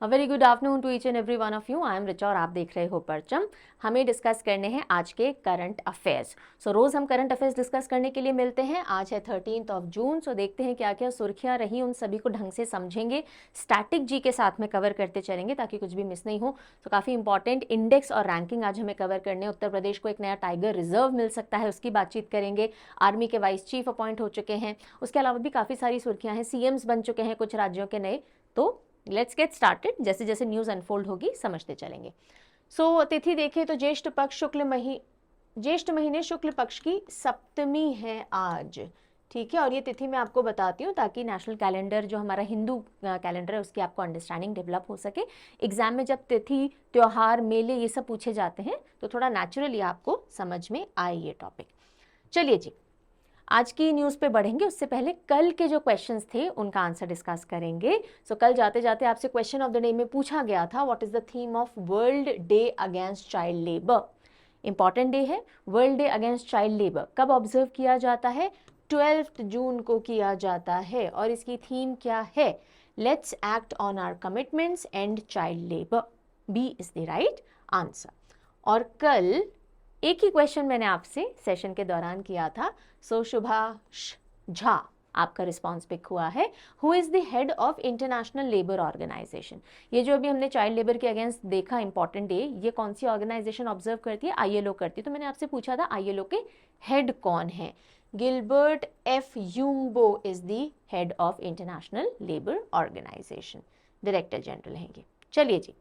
A very good afternoon to each and every one of you. I am Richa और आप देख रहे हो परचम। हमें डिस्कस करने हैं आज के करंट अफेयर्स। रोज हम करंट अफेयर्स डिस्कस करने के लिए मिलते हैं। आज है 13 जून। देखते हैं क्या क्या सुर्खियां रही, उन सभी को ढंग से समझेंगे। स्टैटिक जी के साथ में कवर करते चलेंगे ताकि कुछ भी मिस नहीं हो। काफ़ी इंपॉर्टेंट इंडेक्स और रैंकिंग आज हमें कवर करने। उत्तर प्रदेश को एक नया टाइगर रिजर्व मिल सकता है, उसकी बातचीत करेंगे। आर्मी के वाइस चीफ अपॉइंट हो चुके हैं। उसके अलावा भी काफ़ी सारी सुर्खियां हैं। सीएम्स बन चुके हैं कुछ राज्यों के नए। तो लेट्स गेट स्टार्टेड। जैसे जैसे न्यूज़ अनफोल्ड होगी समझते चलेंगे। तिथि देखें तो ज्येष्ठ महीने शुक्ल पक्ष की सप्तमी है आज। ठीक है, और ये तिथि मैं आपको बताती हूँ ताकि नेशनल कैलेंडर जो हमारा हिंदू कैलेंडर है उसकी आपको अंडरस्टैंडिंग डेवलप हो सके। एग्जाम में जब तिथि, त्योहार, मेले ये सब पूछे जाते हैं तो थोड़ा नेचुरली आपको समझ में आए ये टॉपिक। चलिए जी, आज की न्यूज़ पे बढ़ेंगे। उससे पहले कल के जो क्वेश्चंस थे उनका आंसर डिस्कस करेंगे। कल जाते जाते आपसे क्वेश्चन ऑफ द डे में पूछा गया था, what is the theme of world day against child labour. Important day है world day against child labour. कब ऑब्जर्व किया जाता है? 12 जून को किया जाता है। और इसकी थीम क्या है? Let's act on our commitments and child labour. B is the right answer. और कल एक ही क्वेश्चन मैंने आपसे सेशन के दौरान किया था। सुभाष झा, आपका रिस्पॉन्स पिक हुआ है। Who is the head of International Labour Organization. ये जो अभी हमने चाइल्ड लेबर के अगेंस्ट देखा इंपॉर्टेंट डे, ये कौन सी ऑर्गेनाइजेशन ऑब्जर्व करती है? आईएलओ करती है। तो मैंने आपसे पूछा था आईएलओ के हेड कौन है? Gilbert F Houngbo is the head of International Labour Organization, director general हैं ये। चलिए जी,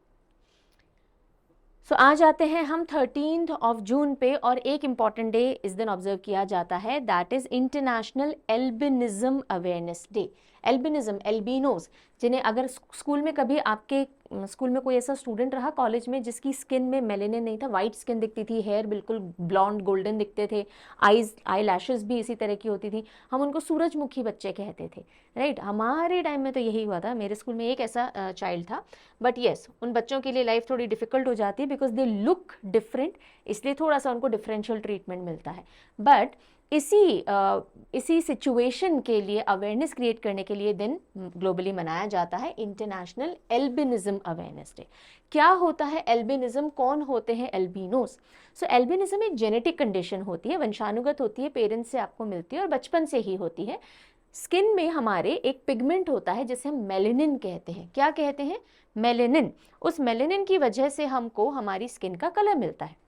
आज आते हैं हम 13 जून पे। और एक इंपॉर्टेंट डे इस दिन ऑब्जर्व किया जाता है, that is international albinism awareness day. Albinism, albinos, जिन्हें अगर स्कूल में कभी आपके स्कूल में कोई ऐसा स्टूडेंट रहा, कॉलेज में, जिसकी स्किन में मेलेनिन नहीं था, वाइट स्किन दिखती थी, हेयर बिल्कुल ब्लॉन्ड गोल्डन दिखते थे, आई लैशेस भी इसी तरह की होती थी, हम उनको सूरजमुखी बच्चे कहते थे। राइट, हमारे टाइम में तो यही हुआ था। मेरे स्कूल में एक ऐसा चाइल्ड था। बट येस, उन बच्चों के लिए लाइफ थोड़ी डिफिकल्ट हो जाती है बिकॉज दे लुक डिफरेंट, इसलिए थोड़ा सा उनको डिफरेंशियल ट्रीटमेंट मिलता है। बट इसी सिचुएशन के लिए अवेयरनेस क्रिएट करने के लिए दिन ग्लोबली मनाया जाता है, इंटरनेशनल एल्बिनिज्म अवेयरनेस डे। क्या होता है एल्बिनिज्म? कौन होते हैं एल्बिनोस? एल्बिनिज्म एक जेनेटिक कंडीशन होती है, वंशानुगत होती है, पेरेंट्स से आपको मिलती है और बचपन से ही होती है। स्किन में हमारे एक पिगमेंट होता है जिसे हम मेलेनिन कहते हैं। क्या कहते हैं? मेलेनिन। उस मेलेनिन की वजह से हमको हमारी स्किन का कलर मिलता है।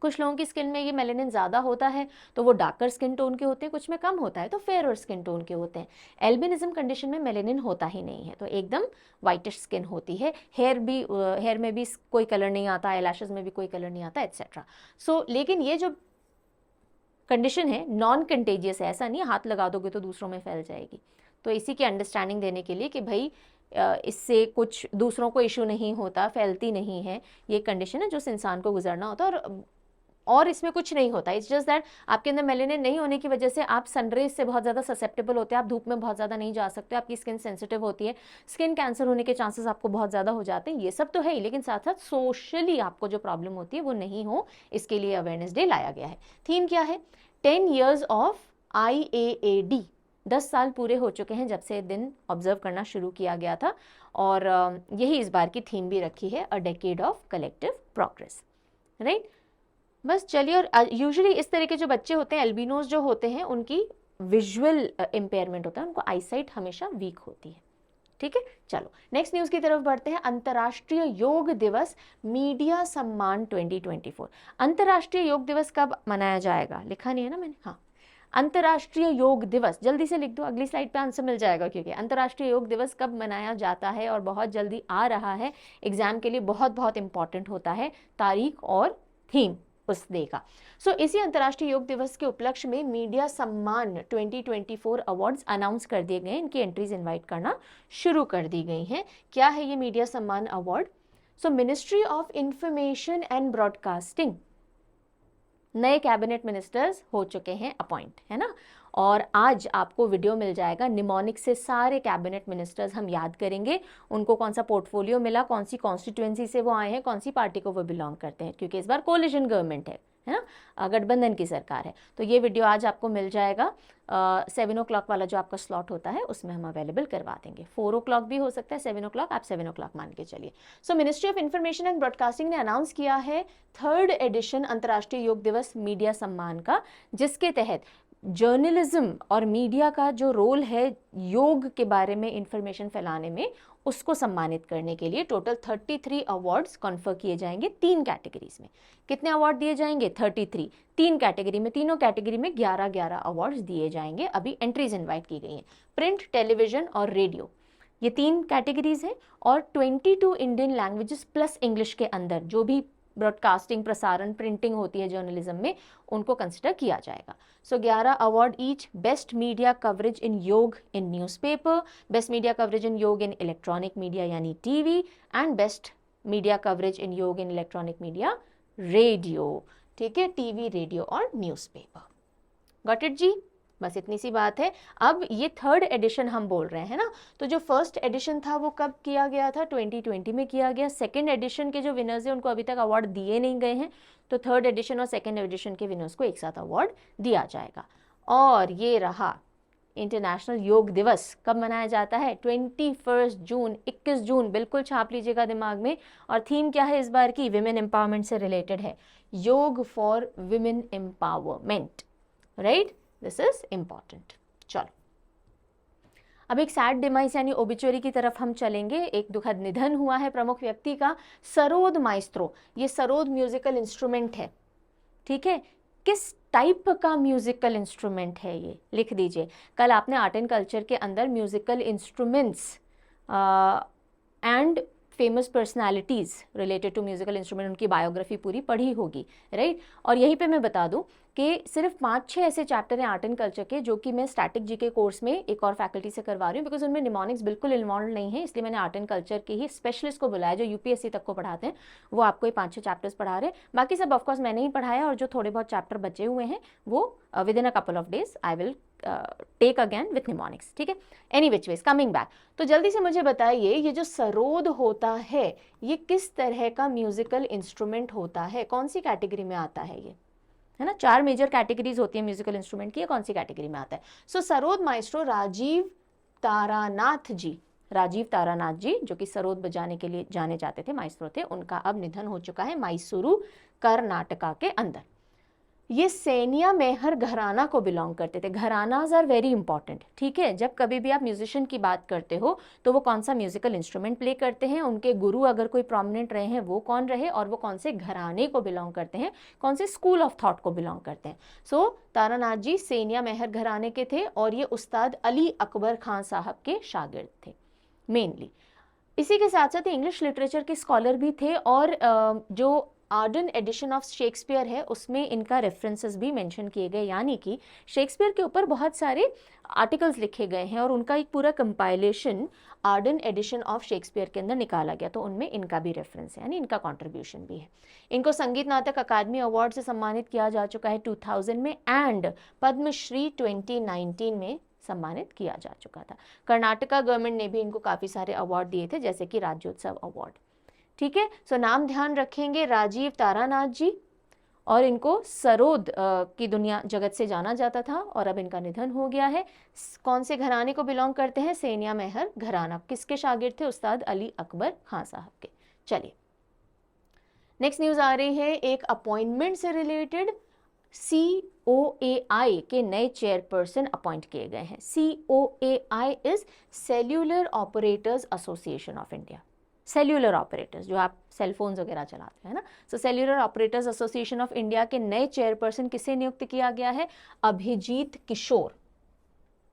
कुछ लोगों की स्किन में ये मेलेनिन ज़्यादा होता है तो वो डार्कर स्किन टोन के होते हैं, कुछ में कम होता है तो फेयर और स्किन टोन के होते हैं। एल्बिनिज्म कंडीशन में मेलेनिन होता ही नहीं है, तो एकदम वाइटिश स्किन होती है। हेयर में भी कोई कलर नहीं आता, आईलैशेस में भी कोई कलर नहीं आता, एट्सेट्रा। लेकिन ये जो कंडीशन है नॉन कंटेजियस है, ऐसा नहीं हाथ लगा दोगे तो दूसरों में फैल जाएगी। तो इसी की अंडरस्टैंडिंग देने के लिए कि भाई इससे कुछ दूसरों को इशू नहीं होता, फैलती नहीं है, ये कंडीशन है जो इस इंसान को गुजरना होता है। और इसमें कुछ नहीं होता, इट्स जस्ट दैट आपके अंदर मेलेनिन नहीं होने की वजह से आप सनरेज से बहुत ज़्यादा ससेप्टेबल होते हैं, आप धूप में बहुत ज़्यादा नहीं जा सकते, आपकी स्किन सेंसिटिव होती है, स्किन कैंसर होने के चांसेस आपको बहुत ज़्यादा हो जाते हैं। ये सब तो है ही, लेकिन साथ साथ सोशली आपको जो प्रॉब्लम होती है वो नहीं हो, इसके लिए अवेयरनेस डे लाया गया है। थीम क्या है? 10 years ऑफ IAAD। 10 साल पूरे हो चुके हैं जब से दिन ऑब्जर्व करना शुरू किया गया था। और यही इस बार की थीम भी रखी है, a decade of collective progress. Right, बस चलिए। और यूजुअली इस तरह के जो बच्चे होते हैं, एल्बिनोज जो होते हैं, उनकी विजुअल इम्पेयरमेंट होता है, उनको आईसाइट हमेशा वीक होती है। ठीक है, चलो नेक्स्ट न्यूज़ की तरफ बढ़ते हैं। अंतर्राष्ट्रीय योग दिवस, मीडिया सम्मान 2024। अंतर्राष्ट्रीय योग दिवस कब मनाया जाएगा? लिखा नहीं है ना मैंने? हाँ, अंतर्राष्ट्रीय योग दिवस जल्दी से लिख दो, अगली स्लाइड पे आंसर मिल जाएगा, क्योंकि अंतर्राष्ट्रीय योग दिवस कब मनाया जाता है और बहुत जल्दी आ रहा है, एग्जाम के लिए बहुत बहुत इंपॉर्टेंट होता है तारीख और थीम उस डे का। इसी अंतर्राष्ट्रीय योग दिवस के उपलक्ष्य में मीडिया सम्मान 2024 अवार्ड्स अनाउंस कर दिए गए। इनकी एंट्रीज इनवाइट करना शुरू कर दी गई हैं। क्या है ये मीडिया सम्मान award? Ministry of information and broadcasting, नए कैबिनेट मिनिस्टर्स हो चुके हैं अपॉइंट, है ना। और आज आपको वीडियो मिल जाएगा, निमोनिक से सारे कैबिनेट मिनिस्टर्स हम याद करेंगे, उनको कौन सा पोर्टफोलियो मिला, कौन सी कॉन्स्टिट्यूएंसी से वो आए हैं, कौन सी पार्टी को वो बिलोंग करते हैं, क्योंकि इस बार कोलिशन गवर्नमेंट है। है ना, गठबंधन की सरकार है। तो ये वीडियो आज आपको मिल जाएगा, 7 o'clock वाला जो आपका स्लॉट होता है उसमें हम अवेलेबल करवा देंगे। 4 o'clock भी हो सकता है, 7 o'clock, आप 7 o'clock मान के चलिए। सो ministry of information and broadcasting ने अनाउंस किया है 3rd एडिशन अंतर्राष्ट्रीय योग दिवस मीडिया सम्मान का, जिसके तहत जर्नलिज्म और मीडिया का जो रोल है योग के बारे में इंफॉर्मेशन फैलाने में, उसको सम्मानित करने के लिए टोटल 33 अवार्ड्स कॉन्फर किए जाएंगे 3 कैटेगरीज में। कितने अवार्ड दिए जाएंगे? 33, 3 कैटेगरी में, तीनों कैटेगरी में 11-11 अवार्ड्स दिए जाएंगे। अभी एंट्रीज इनवाइट की गई हैं। प्रिंट, टेलीविजन और रेडियो, ये 3 कैटेगरीज हैं, और 22 इंडियन लैंग्वेजेस प्लस इंग्लिश के अंदर जो भी ब्रॉडकास्टिंग, प्रसारण, प्रिंटिंग होती है जर्नलिज्म में, उनको कंसिडर किया जाएगा। So 11 award each. Best media coverage in yoga in newspaper, best media coverage in yoga in electronic media यानी TV, and best media coverage in yoga in electronic media radio. ठीक है, टीवी, रेडियो और न्यूज़पेपर। Got it ji? बस इतनी सी बात है। अब ये 3rd एडिशन हम बोल रहे हैं ना, तो जो 1st एडिशन था वो कब किया गया था? 2020 में किया गया। 2nd एडिशन के जो विनर्स हैं उनको अभी तक अवार्ड दिए नहीं गए हैं, तो 3rd एडिशन और 2nd एडिशन के विनर्स को एक साथ अवार्ड दिया जाएगा। और ये रहा इंटरनेशनल योग दिवस। कब मनाया जाता है? 21 जून, 21 जून, बिल्कुल छाप लीजिएगा दिमाग में। और थीम क्या है इस बार की? विमेन एम्पावरमेंट से रिलेटेड है, योग for women empowerment, right? This is important. चलो, अब एक सैड डिमाइस यानी ओबिचुअरी की तरफ हम चलेंगे। एक दुखद निधन हुआ है प्रमुख व्यक्ति का, सरोद माइस्ट्रो। ये सरोद म्यूजिकल इंस्ट्रूमेंट है, ठीक है? किस टाइप का म्यूजिकल इंस्ट्रूमेंट है ये? लिख दीजिए। कल आपने आर्ट एंड कल्चर के अंदर musical instruments and famous personalities related to musical instrument, उनकी बायोग्राफी पूरी पढ़ी होगी, राइट? और यहीं पे मैं बता दूं कि सिर्फ 5-6 ऐसे चैप्टर हैं आर्ट एंड कल्चर के जो कि मैं स्टैटिक जी के कोर्स में एक और फैकल्टी से करवा रही हूँ, बिकॉज उनमें निमोनिक्स बिल्कुल इन्वॉल्व नहीं है। इसलिए मैंने आर्ट एंड कल्चर के ही स्पेशलिस्ट को बुलाया जो यूपीएससी तक को पढ़ाते हैं, वो आपको ये 5-6 चैप्टर्स पढ़ा रहे हैं। बाकी सब ऑफकोर्स मैंने ही पढ़ाया, और जो थोड़े बहुत चैप्टर बचे हुए हैं वो within a couple of days I will take again with mnemonics, ठीक है? Any which ways, coming back, तो जल्दी से मुझे बताइए ये जो सरोद होता है ये किस तरह का म्यूजिकल इंस्ट्रूमेंट होता है? कौन सी कैटेगरी में आता है ये? है ना, 4 मेजर कैटेगरीज होती है म्यूजिकल इंस्ट्रूमेंट की, ये कौन सी कैटेगरी में आता है? सो सरोद माइस्ट्रो राजीव तारानाथ जी, राजीव तारानाथ जी जो कि सरोद बजाने के लिए जाने जाते थे, माइस्ट्रो थे, उनका अब निधन हो चुका है मैसूरू, कर्नाटका के अंदर। ये सैनिया मेहर घराना को बिलोंग करते थे। घरानाज आर वेरी इंपॉर्टेंट, ठीक है? जब कभी भी आप म्यूजिशियन की बात करते हो तो वो कौन सा म्यूजिकल इंस्ट्रूमेंट प्ले करते हैं, उनके गुरु अगर कोई प्रोमिनेंट रहे हैं वो कौन रहे, और वो कौन से घराने को बिलोंग करते हैं, कौन से स्कूल ऑफ थॉट को बिलोंग करते हैं। सो तारानाथ जी सैनिया मेहर घराने के थे, और ये उस्ताद अली अकबर खान साहब के शागिर्द थे मेनली। इसी के साथ साथ इंग्लिश लिटरेचर के स्कॉलर भी थे, और जो आर्डन एडिशन ऑफ शेक्सपियर है उसमें इनका रेफरेंसेस भी मेंशन किए गए, यानी कि शेक्सपियर के ऊपर बहुत सारे आर्टिकल्स लिखे गए हैं और उनका एक पूरा compilation Arden edition of Shakespeare के अंदर निकाला गया, तो उनमें इनका भी रेफरेंस है, यानी इनका कंट्रीब्यूशन भी है। इनको संगीत नाटक अकादमी अवार्ड से सम्मानित किया जा चुका है 2000 में, एंड पद्मश्री 2019 में सम्मानित किया जा चुका था। कर्नाटका गवर्नमेंट ने भी इनको काफ़ी सारे अवार्ड दिए थे, जैसे कि राज्योत्सव अवार्ड, ठीक है? सो नाम ध्यान रखेंगे, राजीव तारानाथ जी, और इनको सरोद की दुनिया जगत से जाना जाता था, और अब इनका निधन हो गया है। कौन से घराने को बिलोंग करते हैं? सैनिया मेहर घराना। किसके शागिर्द थे? उस्ताद अली अकबर खान साहब के। चलिए नेक्स्ट न्यूज़ आ रही है एक अपॉइंटमेंट से रिलेटेड। COAI के नए चेयरपर्सन अपॉइंट किए गए हैं। COAI is cellular operators association of India. Cellular operators, जो आप सेलफोन्स वगैरह चलाते हैं ना, so cellular operators association of India के नए चेयरपर्सन किसे नियुक्त किया गया है? अभिजीत किशोर।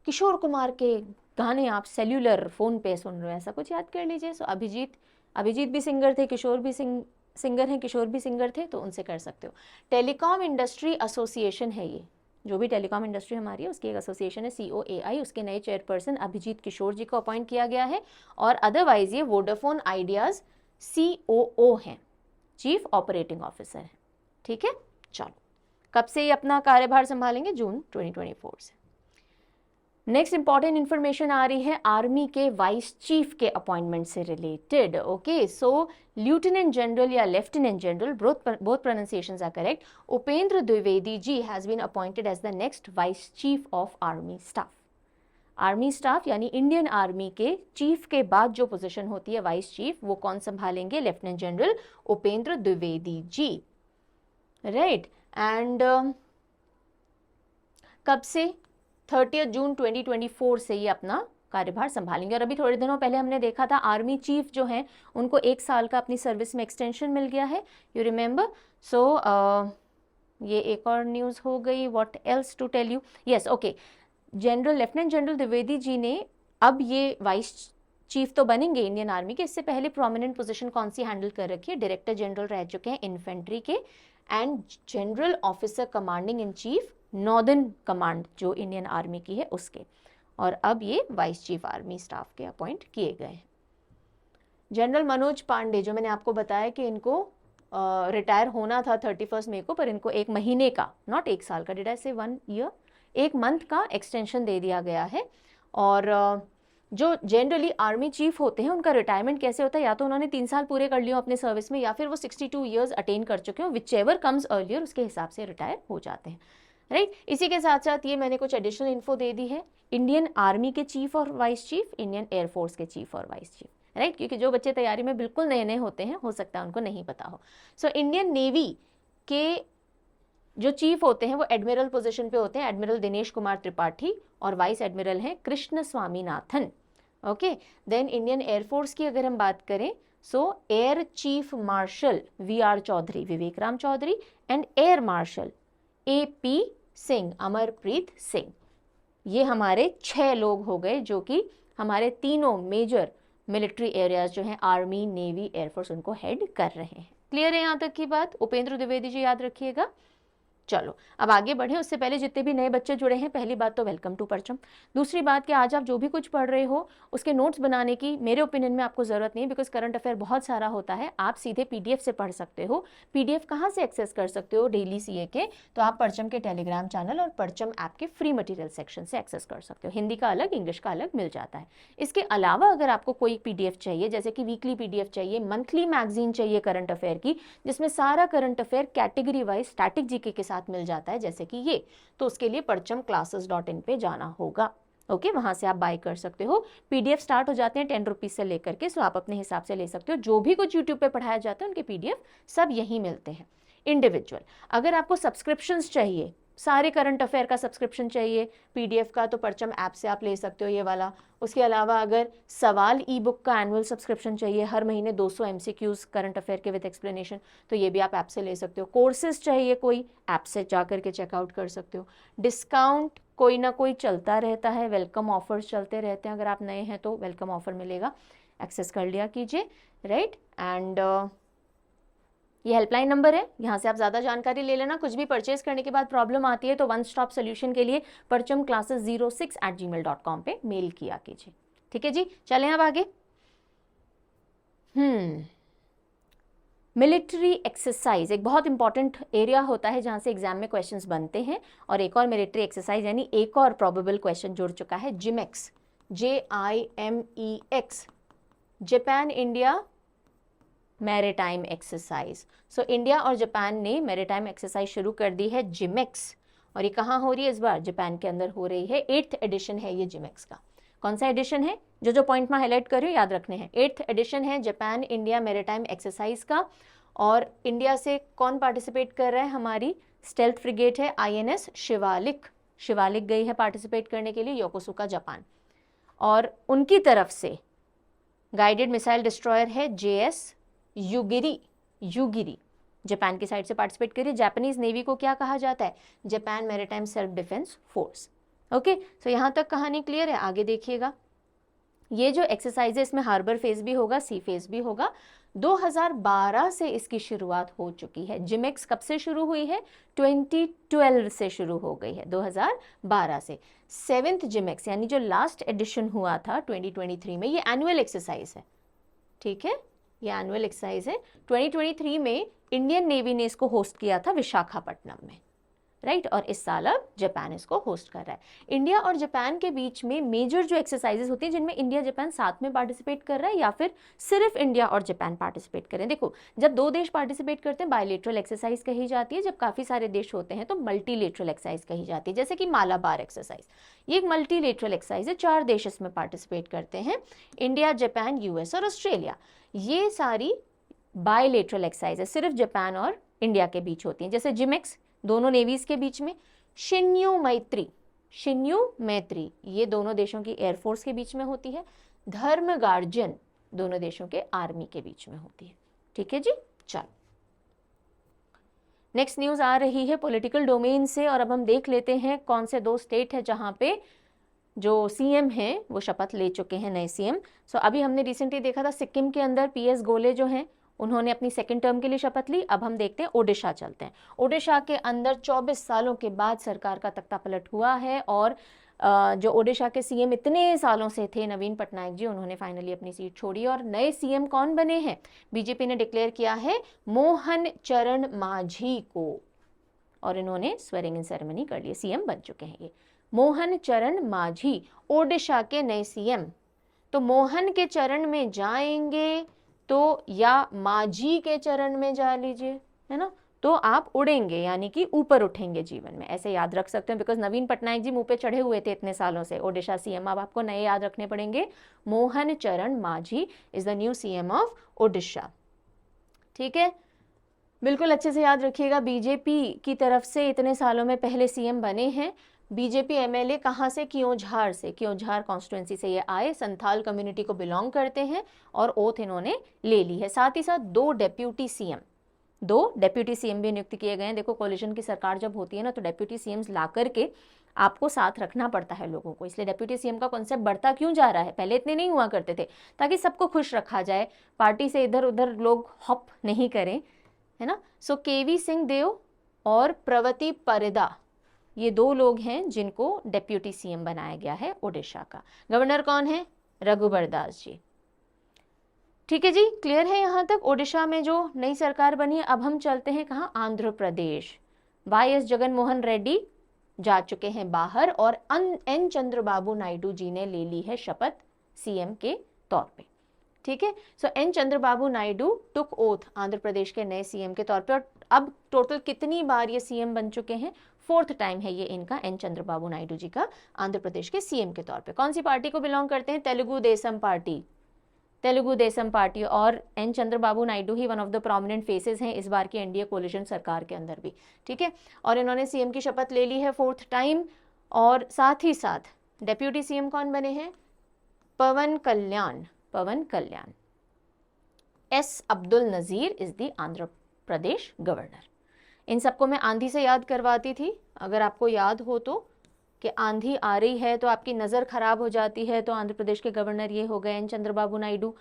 किशोर कुमार के गाने आप सेल्यूलर फोन पे सुन रहे हो, ऐसा कुछ याद कर लीजिए। सो अभिजीत भी सिंगर थे, किशोर भी सिंगर हैं, किशोर भी सिंगर थे, तो उनसे कर सकते हो। टेलीकॉम इंडस्ट्री एसोसिएशन है ये, जो भी टेलीकॉम इंडस्ट्री हमारी है उसकी एक एसोसिएशन है COAI, उसके नए चेयरपर्सन अभिजीत किशोर जी को अपॉइंट किया गया है। और अदरवाइज ये वोडाफोन आइडियाज़ COO हैं, चीफ ऑपरेटिंग ऑफिसर हैं, ठीक है? चलो, कब से ये अपना कार्यभार संभालेंगे? जून 2024 से। नेक्स्ट इंपॉर्टेंट इंफॉर्मेशन आ रही है आर्मी के वाइस चीफ के अपॉइंटमेंट से रिलेटेड। ओके, सो Lieutenant General या Lieutenant General, both pronunciations are correct, Upendra Dwivedi ji has been appointed as the next Vice Chief of Army Staff. Army staff यानी Indian army के chief के बाद जो position होती है vice chief, वो कौन संभालेंगे? Lieutenant general Upendra Dwivedi ji, right. And कब से? 30 जून 2024 से ये अपना कार्यभार संभालेंगे। और अभी थोड़े दिनों पहले हमने देखा था आर्मी चीफ जो हैं उनको 1 साल का अपनी सर्विस में एक्सटेंशन मिल गया है, यू रिमेंबर। सो ये एक और न्यूज़ हो गई। What else to tell you? Yes, okay, general lieutenant general Dwivedi ji ने अब ये वाइस चीफ तो बनेंगे इंडियन आर्मी के, इससे पहले प्रोमिनेंट पोजीशन कौन सी हैंडल कर रखी है? डायरेक्टर जनरल रह चुके हैं इन्फेंट्री के and general officer commanding in chief northern command जो इंडियन आर्मी की है उसके, और अब ये वाइस चीफ आर्मी स्टाफ के अपॉइंट किए गए हैं। जनरल मनोज पांडे, जो मैंने आपको बताया कि इनको रिटायर होना था 31 मई को, पर इनको 1 महीने का, नॉट 1 साल का, डिड आई से 1 ईयर, 1 मंथ का एक्सटेंशन दे दिया गया है। और जो जनरली आर्मी चीफ होते हैं उनका रिटायरमेंट कैसे होता है? या तो उन्होंने 3 साल पूरे कर लिए अपने सर्विस में, या फिर वो 62 ईयर्स अटेन कर चुके हो, विच एवर कम्स अर्लियर उसके हिसाब से रिटायर हो जाते हैं, राइट। इसी के साथ साथ ये मैंने कुछ एडिशनल इन्फो दे दी है, इंडियन आर्मी के चीफ और वाइस चीफ, इंडियन एयरफोर्स के चीफ और वाइस चीफ, राइट, क्योंकि जो बच्चे तैयारी में बिल्कुल नए नए होते हैं हो सकता है उनको नहीं पता हो। सो इंडियन नेवी के जो चीफ होते हैं वो एडमिरल पोजीशन पे होते हैं, एडमिरल दिनेश कुमार त्रिपाठी, और वाइस एडमिरल हैं Krishna Swaminathan. Okay, then Indian air force की अगर हम बात करें, so air chief marshal VR Chaudhari, Vivek Ram Chaudhari, and air marshal AP Singh, Amarpreet Singh. ये हमारे 6 लोग हो गए जो कि हमारे तीनों मेजर मिलिट्री एरियाज जो हैं आर्मी, नेवी, एयरफोर्स, उनको हेड कर रहे हैं। क्लियर है यहाँ तक की बात? उपेंद्र द्विवेदी जी याद रखिएगा। चलो अब आगे बढ़े, उससे पहले जितने भी नए बच्चे जुड़े हैं, पहली बात तो वेलकम टू परचम। दूसरी बात कि आज आप जो भी कुछ पढ़ रहे हो उसके नोट्स बनाने की मेरे ओपिनियन में आपको ज़रूरत नहीं है, बिकॉज करंट अफेयर बहुत सारा होता है, आप सीधे PDF से पढ़ सकते हो। PDF कहाँ से एक्सेस कर सकते हो? डेली CA के, तो आप परचम के टेलीग्राम चैनल और परचम ऐप के फ्री मटीरियल सेक्शन से एक्सेस कर सकते हो। हिंदी का अलग, इंग्लिश का अलग मिल जाता है। इसके अलावा अगर आपको कोई PDF चाहिए, जैसे कि वीकली PDF चाहिए, मंथली मैगजीन चाहिए करंट अफेयर की, जिसमें सारा current affair category wise static GK के साथ मिल जाता है, जैसे कि ये, तो उसके लिए परचमclasses.in पे जाना होगा। ओके, वहां से आप बाय कर सकते हो। PDF स्टार्ट हो जाते हैं 10 रुपीज से लेकर के, सो आप अपने हिसाब से ले सकते हो। जो भी कुछ यूट्यूब पे पढ़ाया जाता है उनके PDF सब यहीं मिलते हैं इंडिविजुअल। अगर आपको सब्सक्रिप्शंस चाहिए, सारे करंट अफेयर का सब्सक्रिप्शन चाहिए PDF का, तो परचम ऐप से आप ले सकते हो ये वाला। उसके अलावा अगर सवाल ई-बुक का एनुअल सब्सक्रिप्शन चाहिए, हर महीने 200 MCQs करंट अफेयर के विद एक्सप्लेनेशन, तो ये भी आप ऐप से ले सकते हो। कोर्सेज चाहिए कोई, ऐप से जा करके चेकआउट कर सकते हो। डिस्काउंट कोई ना कोई चलता रहता है, वेलकम ऑफर्स चलते रहते हैं, अगर आप नए हैं तो वेलकम ऑफर मिलेगा, एक्सेस कर लिया कीजिए, राइट। एंड ये हेल्पलाइन नंबर है, यहाँ से आप ज़्यादा जानकारी ले लेना। कुछ भी परचेज करने के बाद प्रॉब्लम आती है तो वन स्टॉप सोल्यूशन के लिए perchamclasses06@gmail.com पे मेल किया कीजिए, ठीक है जी। चलें अब आगे। मिलिट्री एक्सरसाइज एक बहुत इंपॉर्टेंट एरिया होता है जहाँ से एग्जाम में क्वेश्चंस बनते हैं, और एक और मिलिट्री एक्सरसाइज यानी एक और प्रोबेबल क्वेश्चन जुड़ चुका है, JIMEX, JIMEX, Japan India maritime exercise. So India और जापान ने मैरीटाइम एक्सरसाइज शुरू कर दी है, जिमेक्स, और ये कहाँ हो रही है? इस बार जापान के अंदर हो रही है। 8th एडिशन है ये जिमेक्स का। कौन सा एडिशन है? जो पॉइंट में हाईलाइट कर रही हूँ याद रखने हैं। 8th एडिशन है जापान इंडिया मैरीटाइम एक्सरसाइज का, और इंडिया से कौन पार्टिसिपेट कर रहा है? हमारी स्टेल्थ फ्रिगेट है INS शिवालिक। शिवालिक गई है पार्टिसिपेट करने के लिए योकोसुका जापान, और उनकी तरफ से गाइडेड मिसाइल डिस्ट्रॉयर है JS युगिरी, जापान की साइड से पार्टिसिपेट करिए। जापानीज नेवी को क्या कहा जाता है? Japan maritime self defence force. Okay, so यहाँ तक कहानी क्लियर है। आगे देखिएगा, ये जो एक्सरसाइज है इसमें हार्बर फेज भी होगा, सी फेज भी होगा। 2012 से इसकी शुरुआत हो चुकी है। जिमेक्स कब से शुरू हुई है? 2012 से शुरू हो गई है, 2012 से। 7th जिमेक्स यानी जो लास्ट एडिशन हुआ था 2023 में, ये एनुअल एक्सरसाइज है, ठीक है, ये एनुअल एक्सरसाइज है। 2023 में इंडियन नेवी ने इसको होस्ट किया था विशाखापट्टनम में। राइट और इस साल अब जापान इसको होस्ट कर रहा है। इंडिया और जापान के बीच में मेजर जो एक्सरसाइजेस होती हैं जिनमें इंडिया जापान साथ में पार्टिसिपेट कर रहा है या फिर सिर्फ इंडिया और जापान पार्टिसिपेट करें। देखो, जब दो देश पार्टिसिपेट करते हैं बायलेटरल एक्सरसाइज कही जाती है, जब काफ़ी सारे देश होते हैं तो मल्टीलेटरल एक्सरसाइज कही जाती है, जैसे कि मालाबार एक्सरसाइज। ये एक मल्टीलेटरल एक्सरसाइज है, 4 देश इसमें पार्टिसिपेट करते हैं, इंडिया, जापान, यूएस और ऑस्ट्रेलिया। ये सारी बायलेटरल एक्सरसाइज है, सिर्फ जापान और इंडिया के बीच होती हैं। जैसे जिमेक्स दोनों नेवीज के बीच में, शिन्यू मैत्री ये दोनों देशों की एयरफोर्स के बीच में होती है, धर्म गार्जन दोनों देशों के आर्मी के बीच में होती है। ठीक है जी, चलो नेक्स्ट न्यूज आ रही है पॉलिटिकल डोमेन से, और अब हम देख लेते हैं कौन से 2 स्टेट है जहां पे जो सीएम हैं वो शपथ ले चुके हैं, नए सीएम। सो अभी हमने रिसेंटली देखा था सिक्किम के अंदर पीएस गोले जो हैं उन्होंने अपनी सेकंड टर्म के लिए शपथ ली। अब हम देखते हैं ओडिशा चलते हैं। ओडिशा के अंदर 24 सालों के बाद सरकार का तख्ता पलट हुआ है और जो ओडिशा के सीएम इतने सालों से थे नवीन पटनायक जी, उन्होंने फाइनली अपनी सीट छोड़ी और नए सीएम कौन बने हैं? बीजेपी ने डिक्लेयर किया है मोहन चरण मांझी को, और इन्होंने स्वेरिंग इन सेरेमनी कर ली, सीएम बन चुके हैं ये मोहन चरण मांझी, ओडिशा के नए सीएम। तो मोहन के चरण में जाएंगे तो या मांझी के चरण में जा लीजिए, है ना, तो आप उड़ेंगे, यानी कि ऊपर उठेंगे जीवन में, ऐसे याद रख सकते हैं। बिकॉज नवीन पटनायक जी मुंह पे चढ़े हुए थे इतने सालों से ओडिशा सीएम, अब आपको नए याद रखने पड़ेंगे। मोहन चरण Manjhi is the new CM of Odisha. ठीक है, बिल्कुल अच्छे से याद रखिएगा। बीजेपी की तरफ से इतने सालों में पहले सीएम बने हैं। बीजेपी एमएलए कहाँ से? क्योंझार से, क्योंझार कॉन्स्टिट्यूएंसी से ये आए, संथाल कम्युनिटी को बिलोंग करते हैं और ओथ इन्होंने ले ली है। साथ ही साथ 2 डेप्यूटी सीएम भी नियुक्त किए गए हैं। देखो, कोलिशन की सरकार जब होती है ना तो डेप्यूटी सीएम्स ला करके आपको साथ रखना पड़ता है लोगों को, इसलिए डेप्यूटी सीएम का कॉन्सेप्ट बढ़ता क्यों जा रहा है? पहले इतने नहीं हुआ करते थे, ताकि सबको खुश रखा जाए, पार्टी से इधर उधर लोग हॉप नहीं करें, है ना। सो केवी सिंह देव और प्रवती परिदा ये 2 लोग हैं जिनको डेप्यूटी सीएम बनाया गया है ओडिशा का। गवर्नर कौन है? रघुबर दास जी। ठीक है जी, क्लियर है यहाँ तक ओडिशा में जो नई सरकार बनी है। अब हम चलते हैं कहाँ? आंध्र प्रदेश। वाईएस जगन मोहन रेड्डी जा चुके हैं बाहर और एन चंद्रबाबू नायडू जी ने ले ली है शपथ सीएम के तौर पे। ठीक है, so N Chandrababu Naidu took oath Andhra Pradesh के नए सीएम के तौर पे। और अब टोटल कितनी बार ये सीएम बन चुके हैं? 4th टाइम है ये इनका, एन चंद्रबाबू नायडू जी का आंध्र प्रदेश के सीएम के तौर पे। कौन सी पार्टी को बिलोंग करते हैं? तेलुगु देशम पार्टी। और एन चंद्रबाबू नायडू ही one of the prominent faces हैं इस बार की एनडीए कोलिशन सरकार के अंदर भी। ठीक है, और इन्होंने सीएम की शपथ ले ली है 4th टाइम। और साथ ही साथ डेप्यूटी सीएम कौन बने हैं? Pawan Kalyan. S Abdul Nazeer is the Andhra Pradesh governor. इन सबको मैं आंधी से याद करवाती थी, अगर आपको याद हो तो, कि आंधी आ रही है तो आपकी नज़र खराब हो जाती है, तो आंध्र प्रदेश के गवर्नर ये हो गए एन चंद्रबाबू नायडू।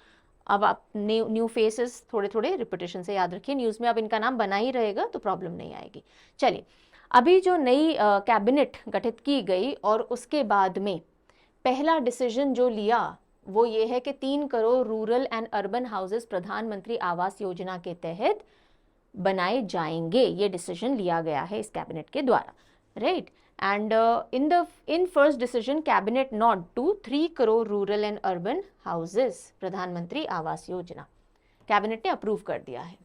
अब आप न्यू फेसेस थोड़े थोड़े रिपीटेशन से याद रखिए, न्यूज़ में अब इनका नाम बना ही रहेगा तो प्रॉब्लम नहीं आएगी। चलिए, अभी जो नई कैबिनेट गठित की गई और उसके बाद में पहला डिसीजन जो लिया वो ये है कि 3 crore rural and urban houses Pradhan Mantri Awas योजना के तहत बनाए जाएंगे। ये डिसीजन लिया गया है इस कैबिनेट के द्वारा, right. And in first decision cabinet nod to 3 crore rural and urban houses Pradhan Mantri Awas Yojana, cabinet ने अप्रूव कर दिया है।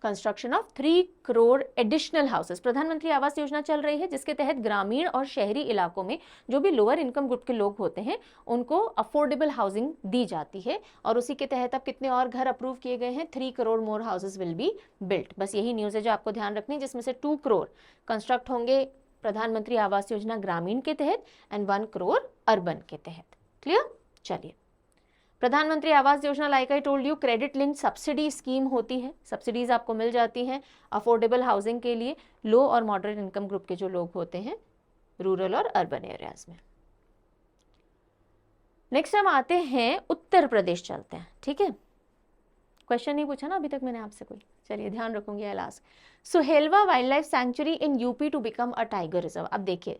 Construction of 3 crore additional houses, Pradhan Mantri Awas योजना चल रही है जिसके तहत ग्रामीण और शहरी इलाकों में जो भी लोअर इनकम ग्रुप के लोग होते हैं उनको अफोर्डेबल हाउसिंग दी जाती है। और उसी के तहत अब कितने और घर अप्रूव किए गए हैं? 3 करोड़ मोर हाउसेस विल बी बिल्ट। बस यही न्यूज़ है जो आपको ध्यान रखनी है, जिसमें से 2 करोड़ कंस्ट्रक्ट होंगे प्रधानमंत्री आवास योजना ग्रामीण के तहत एंड 1 करोड़ अर्बन के तहत। क्लियर? चलिए, प्रधानमंत्री आवास योजना, like I told you, credit link subsidy scheme होती है, सब्सिडीज आपको मिल जाती हैं अफोर्डेबल हाउसिंग के लिए लो और मॉडरेट इनकम ग्रुप के जो लोग होते हैं रूरल और अर्बन एरियाज में। नेक्स्ट हम आते हैं उत्तर प्रदेश, चलते हैं। ठीक है, क्वेश्चन नहीं पूछा ना अभी तक मैंने आपसे कोई, चलिए ध्यान रखूंगी। अलास Suhelwa wild life sanctuary in UP to become a tiger reserve. अब देखिए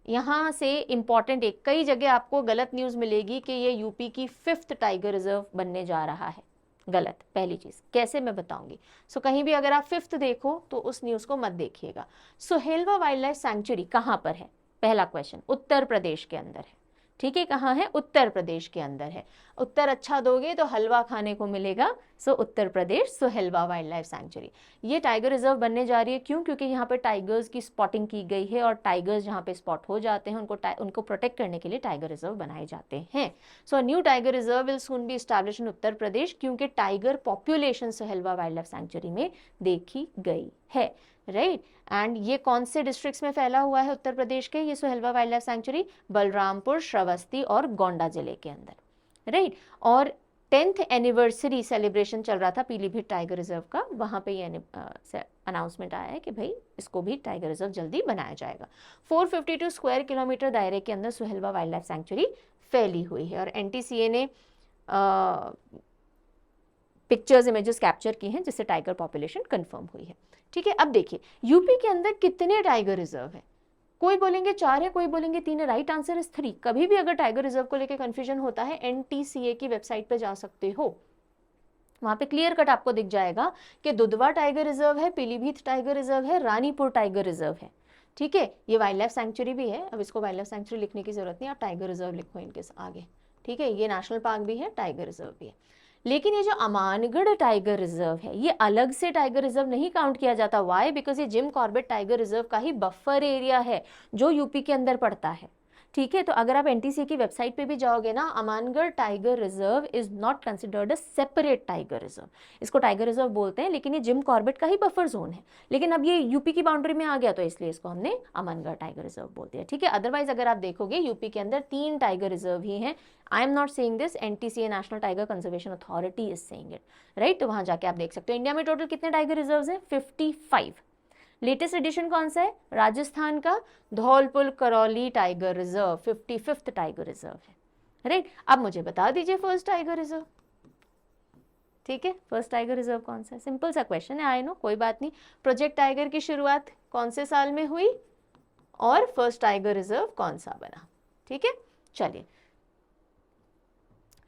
यहाँ से इंपॉर्टेंट, एक कई जगह आपको गलत न्यूज़ मिलेगी कि ये यूपी की 5th टाइगर रिजर्व बनने जा रहा है, गलत। पहली चीज कैसे मैं बताऊंगी। सो कहीं भी अगर आप 5th देखो तो उस न्यूज को मत देखिएगा। सोहेलवा वाइल्ड लाइफ सैंक्चुरी कहाँ पर है? पहला क्वेश्चन, उत्तर प्रदेश के अंदर है। ठीक है, कहाँ है? उत्तर प्रदेश के अंदर है। उत्तर अच्छा दोगे तो हलवा खाने को मिलेगा। सो Uttar Pradesh, Sohelwa wild life sanctuary. ये टाइगर रिजर्व बनने जा रही है, क्यों? क्योंकि यहाँ पे टाइगर्स की स्पॉटिंग की गई है और टाइगर्स जहाँ पे स्पॉट हो जाते हैं उनको प्रोटेक्ट करने के लिए टाइगर रिजर्व बनाए जाते हैं। So new tiger reserve will soon be established in Uttar Pradesh, क्योंकि tiger population Sohelwa wild life sanctuary में देखी गई है। राइट, एंड ये कौन से डिस्ट्रिक्ट्स में फैला हुआ है उत्तर प्रदेश के? ये Sohelwa wild life sanctuary Balrampur, Shravasti और गोंडा जिले के अंदर। राइट, और 10th एनिवर्सरी सेलिब्रेशन चल रहा था पीलीभीत टाइगर रिजर्व का, वहां पे ये अनाउंसमेंट आया है कि भाई इसको भी टाइगर रिजर्व जल्दी बनाया जाएगा। 452 स्क्वायर किलोमीटर दायरे के अंदर सोहेलवा वाइल्ड लाइफ सैंक्चुरी फैली हुई है और एनटीसीए ने पिक्चर्स इमेजेस कैप्चर की हैं जिससे टाइगर पॉपुलेशन कंफर्म हुई है। ठीक है, अब देखिए यूपी के अंदर कितने टाइगर रिजर्व है? कोई बोलेंगे 4 है, कोई बोलेंगे 3 है। Right answer is 3। कभी भी अगर टाइगर रिजर्व को लेकर कंफ्यूजन होता है, एनटीसीए की वेबसाइट पे जा सकते हो, वहां पे क्लियर कट आपको दिख जाएगा कि दुधवा टाइगर रिजर्व है, पीलीभीत टाइगर रिजर्व है, रानीपुर टाइगर रिजर्व है। ठीक है, ये वाइल्ड लाइफ सैंक्चुरी भी है। अब इसको वाइल्ड लाइफ सैंक्चुरी लिखने की जरूरत नहीं, आप टाइगर रिजर्व लिखो इनके आगे। ठीक है, ये नेशनल पार्क भी है, टाइगर रिजर्व भी है। लेकिन ये जो अमानगढ़ टाइगर रिजर्व है, ये अलग से टाइगर रिजर्व नहीं काउंट किया जाता। वाई? बिकॉज ये जिम कॉर्बेट टाइगर रिजर्व का ही बफर एरिया है जो यूपी के अंदर पड़ता है। ठीक है, तो अगर आप एनटीसी की वेबसाइट पे भी जाओगे ना, Amangarh tiger reserve is not considered a separate tiger reserve. इसको टाइगर रिजर्व बोलते हैं, लेकिन ये जिम कॉर्बेट का ही बफर जोन है। लेकिन अब ये यूपी की बाउंड्री में आ गया तो इसलिए इसको हमने अमानगढ़ टाइगर रिजर्व बोल दिया। ठीक है, अदरवाइज अगर आप देखोगे यूपी के अंदर 3 टाइगर रिजर्व ही हैं। I am not saying this, NTCA national tiger conservation authority is saying it. Right, तो वहां जाके आप देख सकते हो। इंडिया में टोटल कितने टाइगर रिजर्व हैं? 55। लेटेस्ट एडिशन कौन सा है? राजस्थान का Dholpur Karauli tiger reserve 55th tiger reserve है। राइट, अब मुझे बता दीजिए फर्स्ट टाइगर रिजर्व। ठीक है, फर्स्ट टाइगर रिजर्व कौन सा है? सिंपल सा क्वेश्चन है, आई नो, कोई बात नहीं। प्रोजेक्ट टाइगर की शुरुआत कौन से साल में हुई और फर्स्ट टाइगर रिजर्व कौन सा बना? ठीक है, चलिए।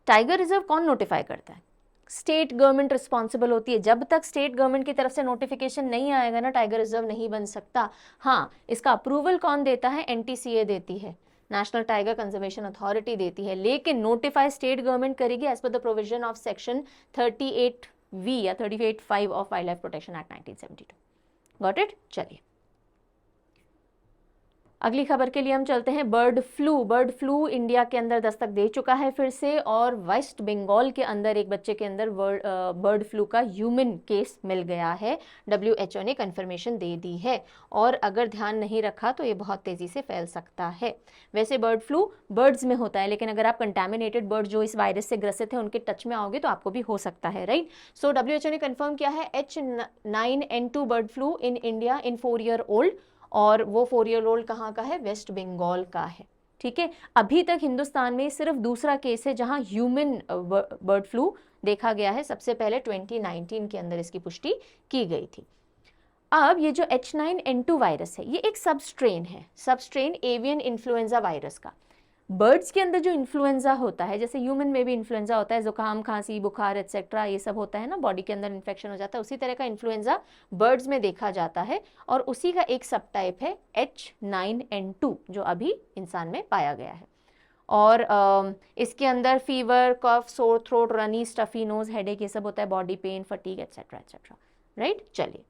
टाइगर रिजर्व कौन नोटिफाई करता है? स्टेट गवर्नमेंट रिस्पॉन्सिबल होती है। जब तक स्टेट गवर्नमेंट की तरफ से नोटिफिकेशन नहीं आएगा ना, टाइगर रिजर्व नहीं बन सकता। हाँ, इसका अप्रूवल कौन देता है? एनटीसीए देती है, नेशनल टाइगर कंजर्वेशन अथॉरिटी देती है। लेकिन नोटिफाई स्टेट गवर्नमेंट करेगी as per the provision of section 38V या 38(5) of wild life protection act 1972। Got it? चलिए अगली खबर के लिए हम चलते हैं। Bird flu. Bird flu India के अंदर दस्तक दे चुका है फिर से, और वेस्ट बंगाल के अंदर एक बच्चे के अंदर बर्ड फ्लू का ह्यूमन केस मिल गया है। WHO ने कंफर्मेशन दे दी है, और अगर ध्यान नहीं रखा तो ये बहुत तेजी से फैल सकता है। वैसे बर्ड फ्लू बर्ड्स में होता है, लेकिन अगर आप कंटामिनेटेड बर्ड जो इस वायरस से ग्रसित है उनके टच में आओगे तो आपको भी हो सकता है। राइट, सो WHO ने कंफर्म किया है H9N2 bird flu in India in 4 year old, और वो 4 ईयर ओल्ड कहाँ का है? वेस्ट बंगाल का है। ठीक है, अभी तक हिंदुस्तान में सिर्फ दूसरा केस है जहां ह्यूमन बर्ड फ्लू देखा गया है। सबसे पहले 2019 के अंदर इसकी पुष्टि की गई थी। अब ये जो H9N2 वायरस है, ये एक सबस्ट्रेन है, सबस्ट्रेन एवियन इन्फ्लुएंजा वायरस का। बर्ड्स के अंदर जो इन्फ्लुएंजा होता है, जैसे ह्यूमन में भी इन्फ्लुएंजा होता है, जुकाम, खांसी, बुखार एटसेट्रा, ये सब होता है ना, बॉडी के अंदर इन्फेक्शन हो जाता है, उसी तरह का इन्फ्लुएंजा बर्ड्स में देखा जाता है, और उसी का एक सब टाइप है H9N2 जो अभी इंसान में पाया गया है। और इसके अंदर fever, cough, sore throat, runny, stuffy nose, headache, ये सब होता है, body pain, fatigue etcetera etcetera. Right, चलिए,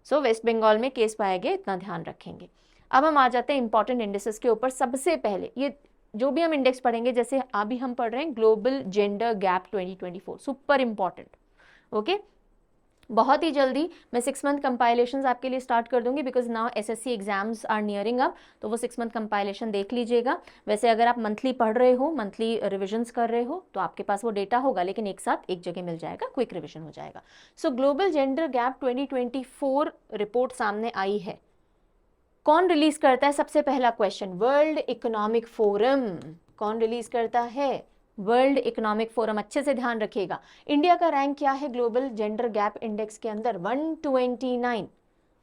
सो वेस्ट बंगाल में केस पाया गया, इतना ध्यान रखेंगे। अब हम आ जाते हैं इंपॉर्टेंट इंडेक्सेस के ऊपर। सबसे पहले ये जो भी हम इंडेक्स पढ़ेंगे, जैसे अभी हम पढ़ रहे हैं global gender gap 2024, super important. Okay, बहुत ही जल्दी मैं 6 मंथ कंपाइलेशंस आपके लिए स्टार्ट कर दूंगी, because now SSC exams are nearing up, तो वो 6 मंथ कंपाइलेशन देख लीजिएगा। वैसे अगर आप मंथली पढ़ रहे हो, मंथली रिविजन्स कर रहे हो, तो आपके पास वो डेटा होगा, लेकिन एक साथ एक जगह मिल जाएगा, क्विक रिविजन हो जाएगा। सो ग्लोबल जेंडर गैप 2024 रिपोर्ट सामने आई है। कौन रिलीज करता है? सबसे पहला क्वेश्चन, वर्ल्ड इकोनॉमिक फोरम। कौन रिलीज करता है? World economic forum. अच्छे से ध्यान रखिएगा। इंडिया का रैंक क्या है ग्लोबल जेंडर गैप इंडेक्स के अंदर?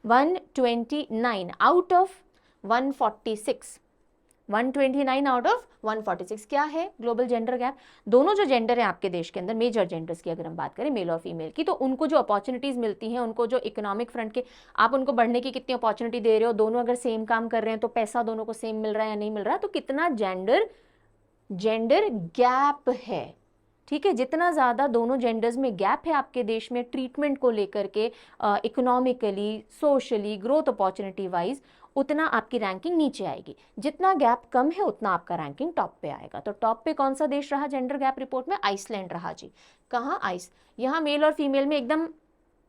129 आउट ऑफ 146। 129 आउट ऑफ 146 क्या है ग्लोबल जेंडर गैप। दोनों जो जेंडर है आपके देश के अंदर, मेजर जेंडर्स की अगर हम बात करें मेल और फीमेल की, तो उनको जो अपॉर्चुनिटीज मिलती हैं, उनको जो इकोनॉमिक फ्रंट के आप उनको बढ़ने की कितनी अपॉर्चुनिटी दे रहे हो, दोनों अगर सेम काम कर रहे हैं तो पैसा दोनों को सेम मिल रहा है या नहीं मिल रहा, तो कितना जेंडर गैप है। ठीक है, जितना ज़्यादा दोनों जेंडर्स में गैप है आपके देश में ट्रीटमेंट को लेकर के, economically, socially, growth opportunity wise, उतना आपकी रैंकिंग नीचे आएगी। जितना गैप कम है उतना आपका रैंकिंग टॉप पे आएगा। तो टॉप पे कौन सा देश रहा जेंडर गैप रिपोर्ट में? आइसलैंड रहा जी। कहाँ? यहाँ मेल और फीमेल में एकदम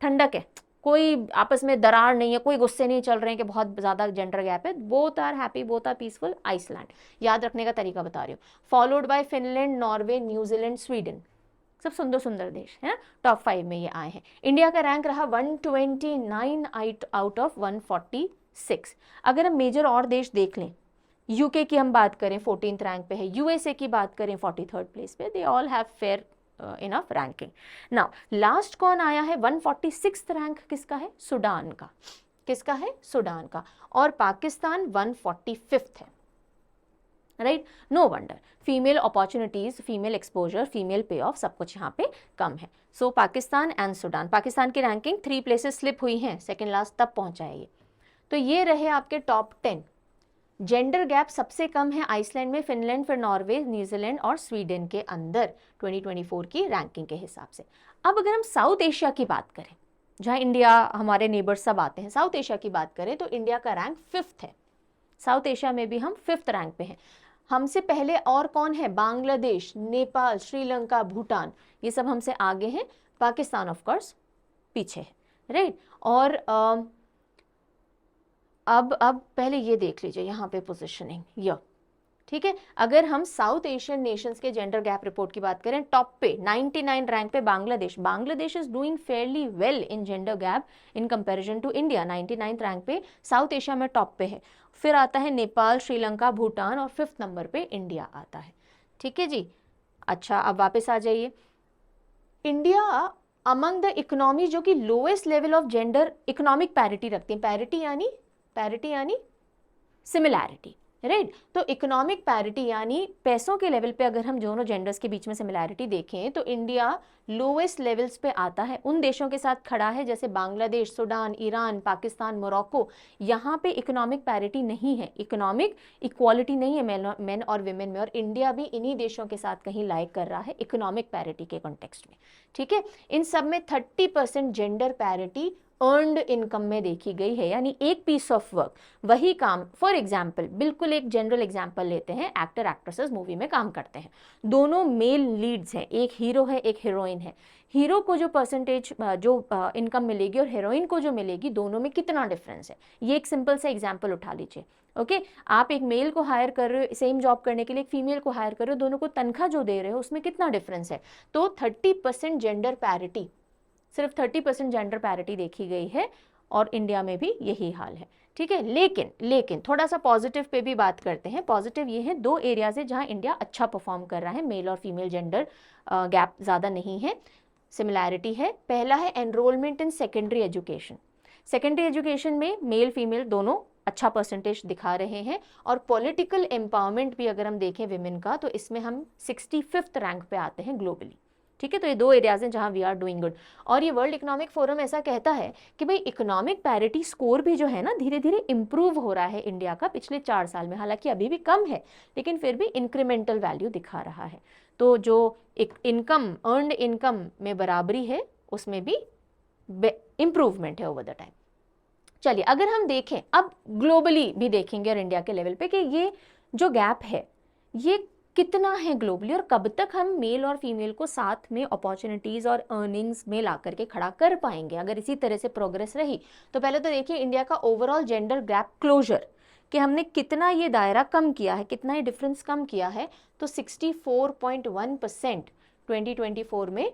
ठंडक है, कोई आपस में दरार नहीं है, कोई गुस्से नहीं चल रहे हैं कि बहुत ज़्यादा जेंडर गैप है। Both are happy, both are peaceful. Iceland, याद रखने का तरीका बता रही हूँ। Followed by Finland, Norway, New Zealand, Sweden, सब सुंदर सुंदर देश है ना, टॉप 5 में ये आए हैं। इंडिया का रैंक रहा 129 आउट ऑफ 146। अगर हम मेजर और देश देख लें, यूके की हम बात करें 14th रैंक पे है, यूएसए की बात करें 43rd प्लेस पे, they all have fair enough ranking. Now last कौन आया है 146th रैंक किसका है? सूडान का। किसका है? सूडान का। और पाकिस्तान 145th है, right. No wonder, female opportunities, female exposure, female pay off, सब कुछ यहाँ पे कम है। So Pakistan and Sudan, Pakistan की रैंकिंग 3 प्लेसेस स्लिप हुई हैं, सेकेंड लास्ट तब पहुंचा है ये। तो ये रहे आपके टॉप 10। जेंडर गैप सबसे कम है आइसलैंड में, फिनलैंड, फिर नॉर्वे, न्यूजीलैंड और स्वीडन के अंदर 2024 की रैंकिंग के हिसाब से। अब अगर हम साउथ एशिया की बात करें, जहाँ इंडिया, हमारे नेबर्स सब आते हैं, साउथ एशिया की बात करें तो इंडिया का रैंक 5th है। साउथ एशिया में भी हम 5th रैंक पे हैं। हमसे पहले और कौन है? बांग्लादेश, नेपाल, श्रीलंका, भूटान, ये सब हमसे आगे हैं। पाकिस्तान ऑफ कोर्स पीछे है, राइट। और अब पहले ये देख लीजिए यहाँ पे पोजिशनिंग, ये ठीक है। अगर हम साउथ एशियन नेशंस के जेंडर गैप रिपोर्ट की बात करें, टॉप पे 99 रैंक पे Bangladesh is doing fairly well in gender gap in comparison to India. 99 rank पे साउथ एशिया में टॉप पे है। फिर आता है नेपाल, श्रीलंका, भूटान और 5th नंबर पे इंडिया आता है। ठीक है जी। अच्छा, अब वापस आ जाइए। इंडिया अमंग द इकोनॉमी जो कि lowest level of gender economic parity रखती है। पैरिटी यानी सिमिलैरिटी, राइट। तो इकोनॉमिक पैरिटी यानी पैसों के लेवल पे अगर हम दोनों जेंडर्स के बीच में सिमिलैरिटी देखें तो इंडिया लोएस्ट लेवल्स पे आता है। उन देशों के साथ खड़ा है जैसे Bangladesh, Sudan, Iran, Pakistan, Morocco. यहाँ पे इकोनॉमिक पैरिटी नहीं है, इकोनॉमिक इक्वालिटी नहीं है मेन और विमेन में, और इंडिया भी इन्हीं देशों के साथ कहीं लाइक कर रहा है इकोनॉमिक पैरिटी के कॉन्टेक्स्ट में। ठीक है, इन सब में 30% जेंडर पैरिटी अर्नड इनकम में देखी गई है, यानी एक पीस ऑफ वर्क, वही काम, फॉर एग्जाम्पल, बिल्कुल एक जनरल एग्जाम्पल लेते हैं, एक्टर एक्ट्रेसेस मूवी में काम करते हैं, दोनों मेल लीड्स हैं, एक हीरो है एक हीरोइन है। हीरो को जो परसेंटेज जो इनकम मिलेगी और हीरोइन को जो मिलेगी, दोनों में कितना डिफरेंस है, ये एक सिंपल सा एग्जाम्पल उठा लीजिए। ओके, आप एक मेल को हायर कर रहे हो, सेम जॉब करने के लिए एक फीमेल को हायर कर रहे हो, दोनों को तनख्वाह जो दे रहे हो उसमें कितना डिफरेंस है। तो 30% जेंडर पैरिटी, सिर्फ 30% जेंडर पैरिटी देखी गई है, और इंडिया में भी यही हाल है। ठीक है, लेकिन थोड़ा सा पॉजिटिव पे भी बात करते हैं। पॉजिटिव ये है, 2 एरियाज है जहां इंडिया अच्छा परफॉर्म कर रहा है, मेल और फीमेल जेंडर गैप ज़्यादा नहीं है, सिमिलैरिटी है। पहला है enrolment in secondary education. Secondary education में मेल फीमेल दोनों अच्छा परसेंटेज दिखा रहे हैं, और पॉलिटिकल एम्पावरमेंट भी अगर हम देखें विमेन का, तो इसमें हम 65th रैंक पे आते हैं ग्लोबली। ठीक है, तो ये 2 एरियाज हैं जहां वी आर डूइंग गुड। और ये वर्ल्ड इकोनॉमिक फोरम ऐसा कहता है कि भाई इकोनॉमिक पैरिटी स्कोर भी जो है ना, धीरे धीरे इंप्रूव हो रहा है इंडिया का पिछले 4 साल में, हालांकि अभी भी कम है लेकिन फिर भी इंक्रीमेंटल वैल्यू दिखा रहा है। तो जो इनकम, अर्नड इनकम में बराबरी है, उसमें भी इंप्रूवमेंट है ओवर द टाइम। चलिए, अगर हम देखें अब ग्लोबली भी देखेंगे और इंडिया के लेवल पे कि ये जो गैप है ये कितना है ग्लोबली, और कब तक हम मेल और फीमेल को साथ में अपॉर्चुनिटीज और अर्निंग्स में ला करके खड़ा कर पाएंगे अगर इसी तरह से प्रोग्रेस रही। तो पहले तो देखिए इंडिया का ओवरऑल जेंडर गैप क्लोजर, कि हमने कितना ये दायरा कम किया है, कितना ये डिफरेंस कम किया है। तो 64.1% 2024 में,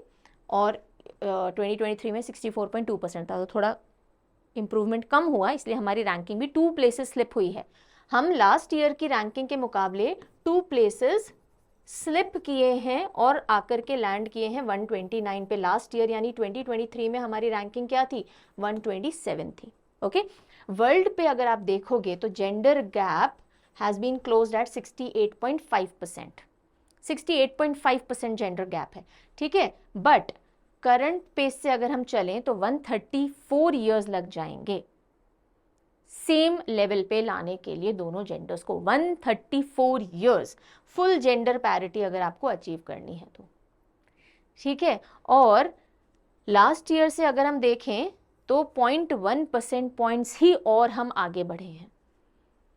और 2023 में 64.2% था, तो थोड़ा इंप्रूवमेंट कम हुआ, इसलिए हमारी रैंकिंग भी 2 प्लेसेस स्लिप हुई है। हम लास्ट ईयर की रैंकिंग के मुकाबले 2 प्लेसेस स्लिप किए हैं और आकर के लैंड किए हैं 129 पे लास्ट ईयर, यानी 2023 में हमारी रैंकिंग क्या थी, 127 थी। ओके, वर्ल्ड पे अगर आप देखोगे तो gender gap has been closed at 68.5%। 68.5% gender gap है, ठीक है। बट करंट पेस से अगर हम चलें तो 134 ईयर्स लग जाएंगे सेम लेवल पे लाने के लिए दोनों जेंडर्स को। 134 ईयर्स फुल जेंडर पैरिटी अगर आपको अचीव करनी है तो, ठीक है। और लास्ट ईयर से अगर हम देखें तो 0.1% पॉइंट्स ही और हम आगे बढ़े हैं,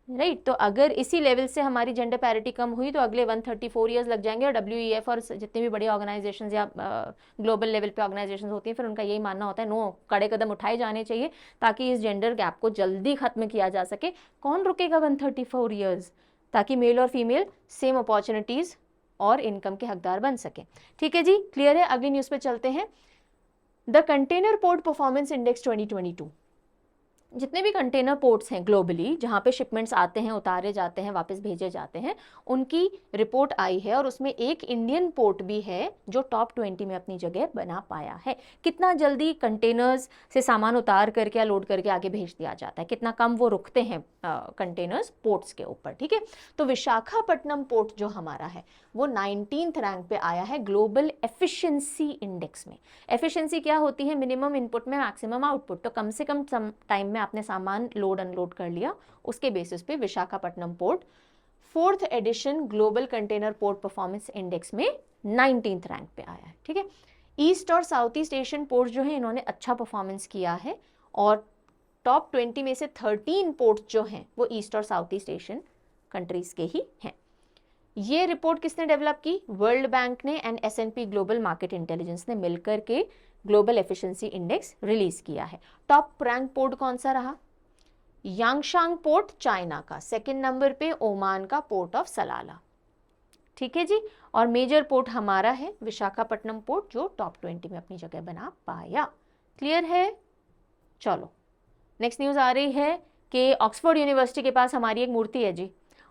राइट। तो अगर इसी लेवल से हमारी जेंडर पैरिटी कम हुई तो अगले 134 ईयर्स लग जाएंगे। और WEF और जितने भी बड़े ऑर्गेनाइजेशंस या ग्लोबल लेवल पे ऑर्गेनाइजेशंस होती हैं, फिर उनका यही मानना होता है नो, कड़े कदम उठाए जाने चाहिए ताकि इस जेंडर गैप को जल्दी खत्म किया जा सके। कौन रुकेगा 134 ईयर्स, ताकि मेल और फीमेल सेम अपॉर्चुनिटीज़ और इनकम के हकदार बन सके। ठीक है जी, क्लियर है। अगली न्यूज़ पे चलते हैं। The container port performance index 2022, जितने भी कंटेनर पोर्ट्स हैं ग्लोबली जहाँ पे शिपमेंट्स आते हैं, उतारे जाते हैं, वापस भेजे जाते हैं, उनकी रिपोर्ट आई है और उसमें एक इंडियन पोर्ट भी है जो टॉप 20 में अपनी जगह बना पाया है। कितना जल्दी कंटेनर्स से सामान उतार करके या लोड करके आगे भेज दिया जाता है, कितना कम वो रुकते हैं कंटेनर्स पोर्ट्स के ऊपर, ठीक है। तो विशाखापट्टनम पोर्ट जो हमारा है वो 19th रैंक पे आया है ग्लोबल एफिशिएंसी इंडेक्स में। एफिशिएंसी क्या होती है? मिनिमम इनपुट में मैक्सिमम आउटपुट। तो कम से कम टाइम में आपने सामान लोड अनलोड कर लिया, उसके बेसिस पे Visakhapatnam port 4th edition global container port performance index में 19th रैंक पे आया है, ठीक है। ईस्ट और साउथ ईस्ट एशियन पोर्ट जो है इन्होंने अच्छा परफॉर्मेंस किया है और टॉप 20 में से 13 पोर्ट जो हैं वो ईस्ट और साउथ ईस्ट एशियन कंट्रीज के ही हैं। ये रिपोर्ट किसने डेवलप की? वर्ल्ड बैंक ने and S&P global market intelligence ने मिलकर के ग्लोबल एफिशिएंसी इंडेक्स रिलीज किया है। टॉप रैंक पोर्ट कौन सा रहा? यांगशांग पोर्ट चाइना का, सेकंड नंबर पे ओमान का पोर्ट ऑफ सलाला, ठीक है जी। और मेजर पोर्ट हमारा है विशाखापट्टनम पोर्ट जो टॉप 20 में अपनी जगह बना पाया। क्लियर है? चलो नेक्स्ट न्यूज़ आ रही है कि ऑक्सफोर्ड यूनिवर्सिटी के पास हमारी एक मूर्ति है जी,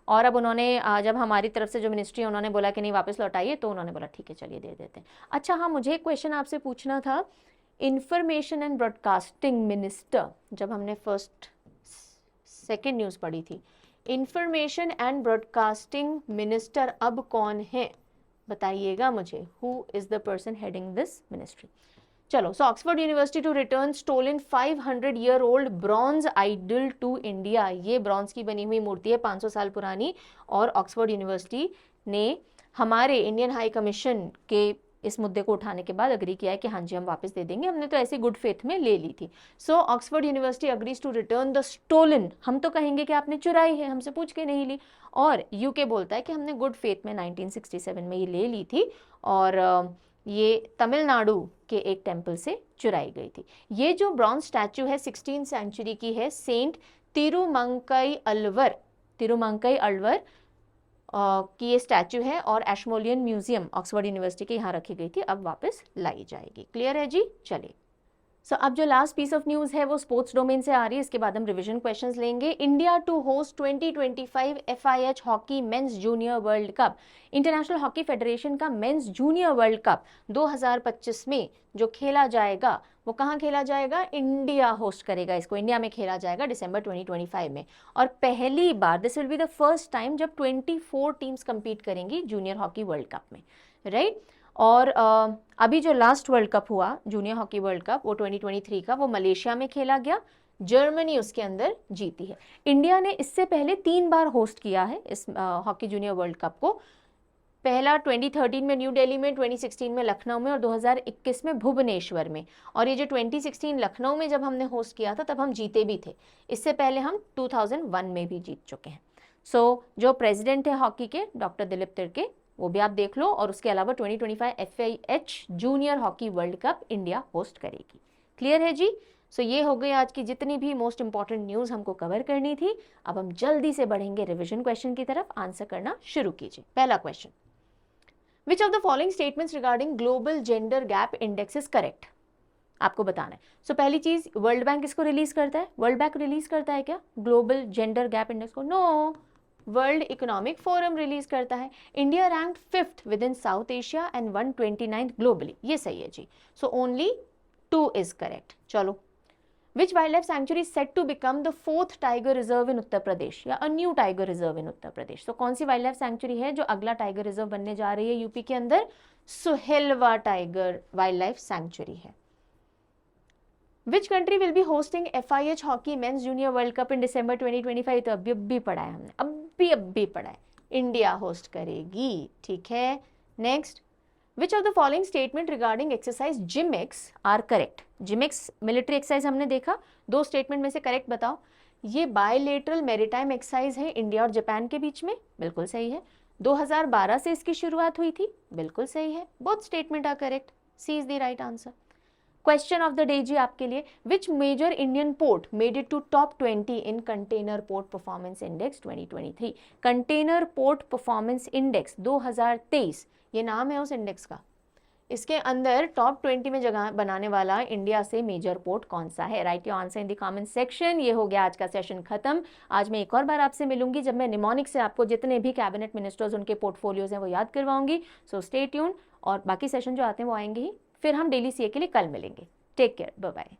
और अब उन्होंने जब हमारी तरफ से जो मिनिस्ट्री है उन्होंने बोला कि नहीं वापस लौटाइए, तो उन्होंने बोला ठीक है चलिए दे देते हैं। अच्छा हाँ, मुझे एक क्वेश्चन आपसे पूछना था। इंफॉर्मेशन एंड ब्रॉडकास्टिंग मिनिस्टर, जब हमने फर्स्ट सेकेंड न्यूज़ पढ़ी थी, इंफॉर्मेशन एंड ब्रॉडकास्टिंग मिनिस्टर अब कौन है बताइएगा मुझे। Who is the person heading this ministry? चलो, so Oxford University to return stolen 500-year-old bronze idol to India. ये ब्रॉन्ज की बनी हुई मूर्ति है, 500 साल पुरानी, और ऑक्सफोर्ड यूनिवर्सिटी ने हमारे इंडियन हाई कमीशन के इस मुद्दे को उठाने के बाद अग्री किया है कि हाँ जी हम वापस दे देंगे, हमने तो ऐसी गुड फेथ में ले ली थी। So Oxford University agrees to return the stolen, हम तो कहेंगे कि आपने चुराई है, हमसे पूछ के नहीं ली, और यूके बोलता है कि हमने गुड फेथ में 1967 में ये ले ली थी और ये तमिलनाडु के एक टेम्पल से चुराई गई थी। ये जो ब्रॉन्ज स्टैचू है 16th सेंचुरी की है, सेंट तिरुमंकई अल्वर की ये स्टैचू है और एशमोलियन म्यूजियम ऑक्सफोर्ड यूनिवर्सिटी के यहाँ रखी गई थी, अब वापस लाई जाएगी। क्लियर है जी? चलिए, सो अब जो लास्ट पीस ऑफ न्यूज़ है वो स्पोर्ट्स डोमेन से आ रही है, इसके बाद हम रिवीजन क्वेश्चंस लेंगे। India to host 2025 FIH hockey men's junior world cup. International Hockey Federation का मेंस जूनियर वर्ल्ड कप 2025 में जो खेला जाएगा वो कहाँ खेला जाएगा? इंडिया होस्ट करेगा इसको, इंडिया में खेला जाएगा दिसंबर 2025 में। और पहली बार, this will be the first time जब 24 टीम्स compete करेंगी जूनियर हॉकी वर्ल्ड कप में, राइट। और अभी जो लास्ट वर्ल्ड कप हुआ जूनियर हॉकी वर्ल्ड कप वो 2023 का, वो मलेशिया में खेला गया, जर्मनी उसके अंदर जीती है। इंडिया ने इससे पहले 3 बार होस्ट किया है इस हॉकी जूनियर वर्ल्ड कप को। पहला 2013 में न्यू दिल्ली में, 2016 में लखनऊ में और 2021 में भुवनेश्वर में। और ये जो 2016 लखनऊ में जब हमने होस्ट किया था तब हम जीते भी थे, इससे पहले हम 2001 में भी जीत चुके हैं। सो जो प्रेसिडेंट है हॉकी के डॉक्टर दिलीप तिर्के, वो भी आप देख लो। और उसके अलावा 2025 FIH junior hockey world cup India host करेगी। क्लियर है जी? सो ये हो गई आज की जितनी भी मोस्ट इंपॉर्टेंट न्यूज़ हमको कवर करनी थी। अब हम जल्दी से बढ़ेंगे रिविजन क्वेश्चन की तरफ, आंसर करना शुरू कीजिए। पहला question, which of the following statements regarding global gender gap index is correct? आपको बताना है। सो पहली चीज, वर्ल्ड बैंक इसको रिलीज करता है? वर्ल्ड बैंक रिलीज करता है क्या ग्लोबल जेंडर गैप इंडेक्स को? No, world economic forum release करता है। India ranked 5th within South Asia and 129th globally, ये सही है जी। So only 2 is correct. चलो, Which wildlife sanctuary is set to become the 4th tiger reserve in Uttar Pradesh या a new tiger reserve in Uttar Pradesh? तो कौन सी wild life sanctuary है जो अगला टाइगर रिजर्व बनने जा रही है यूपी के अंदर? Suhelwa tiger wild life sanctuary है। Which country will be hosting FIH Hockey Men's Junior World Cup in December 2025? तो अभी पढ़ा है हमने, अभी पढ़ा है, इंडिया होस्ट करेगी, ठीक है। Next, Which of the following statement regarding exercise GymX are correct? GymX military exercise हमने देखा, 2 स्टेटमेंट में से करेक्ट बताओ। ये बायलेटरल मैरीटाइम एक्सरसाइज है इंडिया और जापान के बीच में, बिल्कुल सही है। 2012 से इसकी शुरुआत हुई थी, बिल्कुल सही है। Both statement are correct, C is the right answer. Question of the day जी आपके लिए, which major Indian port made it to top 20 in container port performance index 2023? Container port performance index 2023, ये नाम है उस इंडेक्स का। इसके अंदर टॉप 20 में जगह बनाने वाला इंडिया से मेजर पोर्ट कौन सा है? Right your answer in the comment section. ये हो गया आज का सेशन खत्म। आज मैं एक और बार आपसे मिलूंगी जब मैं निमोनिक से आपको जितने भी कैबिनेट मिनिस्टर्स उनके पोर्टफोलियोज हैं वो याद करवाऊंगी। सो स्टे ट्यून, और बाकी सेशन जो आते हैं वो आएंगे ही। फिर हम डेली सीए के लिए कल मिलेंगे। Take care, bye bye.